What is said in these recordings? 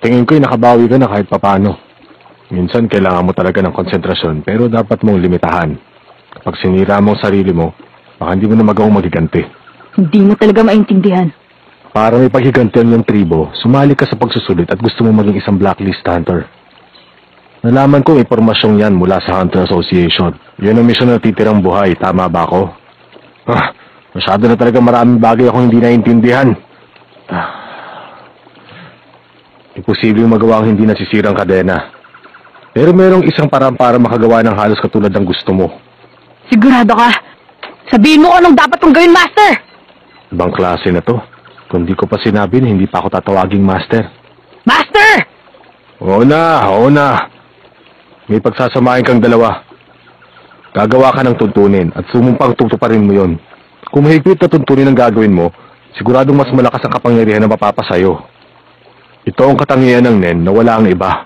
Tingin ko'y nakabawi ka na kahit papano. Minsan kailangan mo talaga ng konsentrasyon pero dapat mong limitahan. Kapag sinira mo ang sarili mo, baka hindi mo na magawang magiganti. Hindi mo talaga maintindihan. Para may paghigantihan ng tribo, sumali ka sa pagsusulit at gusto mo maging isang blacklist hunter. Nalaman ko impormasyong yan mula sa Hunter Association. Yun ang misyon na titirang buhay, tama ba ako? Masyado na talaga maraming bagay akong hindi naintindihan. Imposibleng magawa ang hindi nasisirang kadena. Pero merong isang paraan para makagawa ng halos katulad ng gusto mo. Sigurado ka? Sabihin mo anong dapat kong gawin, Master! Ibang klase na to. Kung di ko pa sinabi, hindi pa ako tatawaging Master. Master! Oo na. May pagsasamahin kang dalawa. Gagawa ka ng tuntunin at sumumpang tutuparin mo yon. Kung mahigpit na tuntunin ang gagawin mo, siguradong mas malakas ang kapangyarihan na mapapasayo. Ito ang katangian ng Nen na wala ang iba.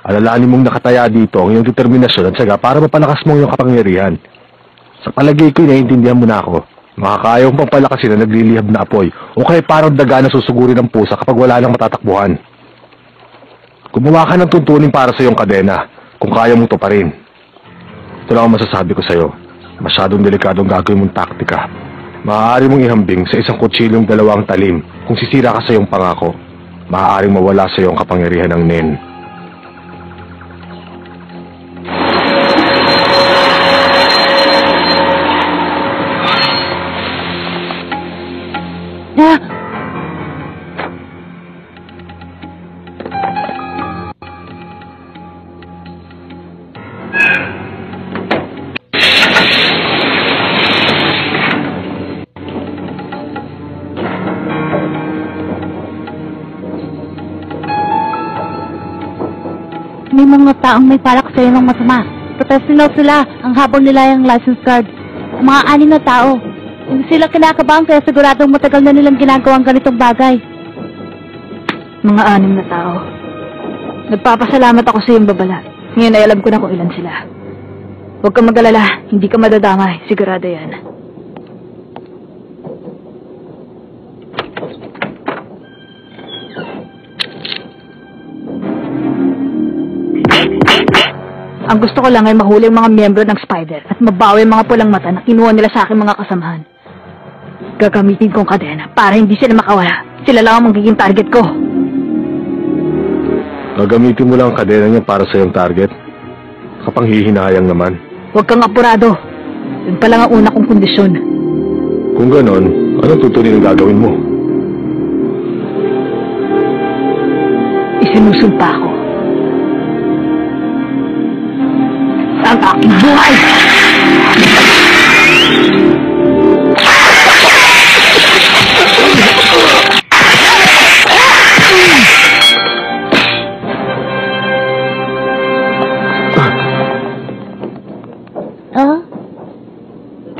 Alalahanin mong nakataya dito ang iyong determinasyon at syaga para mapalakas mo ang iyong kapangyarihan. Sa palagay ko'y naiintindihan mo na ako. Makakaya mong pampalakasin na naglilihab na apoy o kaya parang daga na susugurin ng pusa kapag wala nang matatakbuhan. Gumawa ka ng tuntunin para sa iyong kadena kung kaya mong tuparin. Ito lang ang masasabi ko sa iyo. Masyadong delikadong gagawin mong taktika. Maaari mong ihambing sa isang kutsilyong dalawang talim kung sisira ka sa iyong pangako. Maaaring mawala sa iyong kapangyarihan ng Nen. May mga taong may palak sa'yo ng masama. Professional sila ang habang nila yung license card. Mga 6 na tao. Hindi sila kinakabahan kaya siguradong matagal na nilang ginagawang ganitong bagay. Mga 6 na tao. Nagpapasalamat ako sa iyong babala. Ngayon ay alam ko na kung ilan sila. Huwag kang mag-alala, hindi ka madadamay. Sigurado yan. Ang gusto ko lang ay mahuli ang mga miyembro ng Spider at mabawi ang mga pulang mata na kinuha nila sa aking mga kasamahan. Gagamitin kong kadena para hindi sila makawala. Sila lang ang magiging target ko. Gagamitin mo lang ang kadena niya para sa iyong target? Kapanghihinayang naman. Huwag kang apurado. Yun pa lang ang una kong kondisyon. Kung ganon, anong tutunin ang gagawin mo? Isinusumpa ako. Ang aking buhay!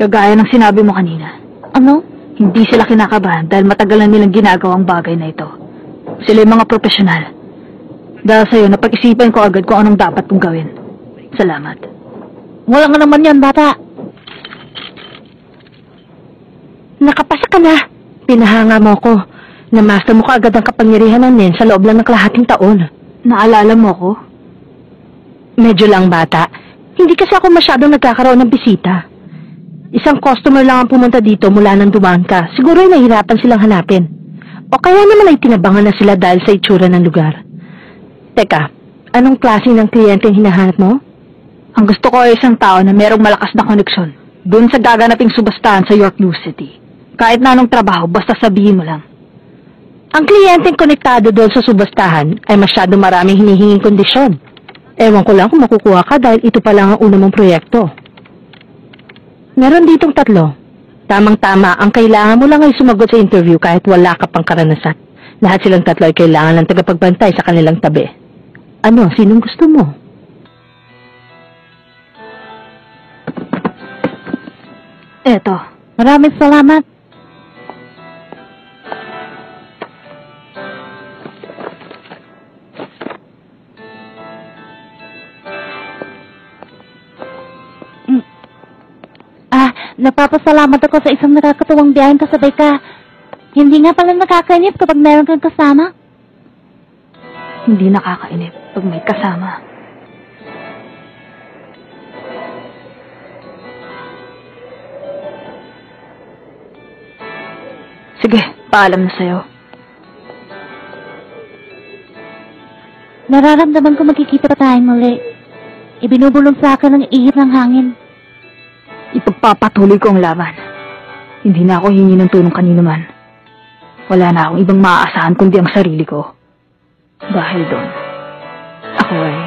Kagaya ng sinabi mo kanina. Ano? Hindi sila kinakabahan dahil matagal na nilang ginagawang bagay na ito. Sila yung mga profesional. Dahil sa'yo, napag-isipan ko agad kung anong dapat kong gawin. Salamat. Wala nga naman yan, bata. Nakapasa ka na. Pinahanga mo ko. Namaster mo ka agad ang kapangyarihan ng Nen sa loob lang ng kalahating taon. Naalala mo ko? Medyo lang bata. Hindi kasi ako masyadong nagkakaroon ng bisita. Isang customer lang ang pumunta dito mula nang dumaan ka. Siguro ay nahihirapan silang hanapin. O kaya naman ay tinabangan na sila dahil sa itsura ng lugar. Teka, anong klase ng kliyente ang hinahanap mo? Ang gusto ko ay isang tao na merong malakas na koneksyon doon sa gaganaping subastahan sa York New City. Kahit na anong trabaho, basta sabihin mo lang. Ang kliyenteng konektado doon sa subastahan ay masyado maraming hinihinging kondisyon. Ewan ko lang kung makukuha ka dahil ito pa lang ang una mong proyekto. Meron ditong 3. Tamang-tama, ang kailangan mo lang ay sumagot sa interview kahit wala ka pang karanasan. Lahat silang 3 ay kailangan ng tagapagbantay sa kanilang tabi. Ano, sinong gusto mo? Eto, maraming salamat. Napapasalamat ako sa isang nakakatuwang biyaheng kasabay ka. Hindi nga pala nakakainip kapag meron kang kasama. Hindi nakakainip pag may kasama. Sige, paalam na sa'yo. Nararamdaman ko magkikita pa tayong muli. Ibinubulong sa akin ang ihip ng hangin. Ipagpapatuloy ko ang laban. Hindi na ako hingi ng tulong kanino man. Wala na akong ibang maaasahan kundi ang sarili ko. Dahil doon, ako ay...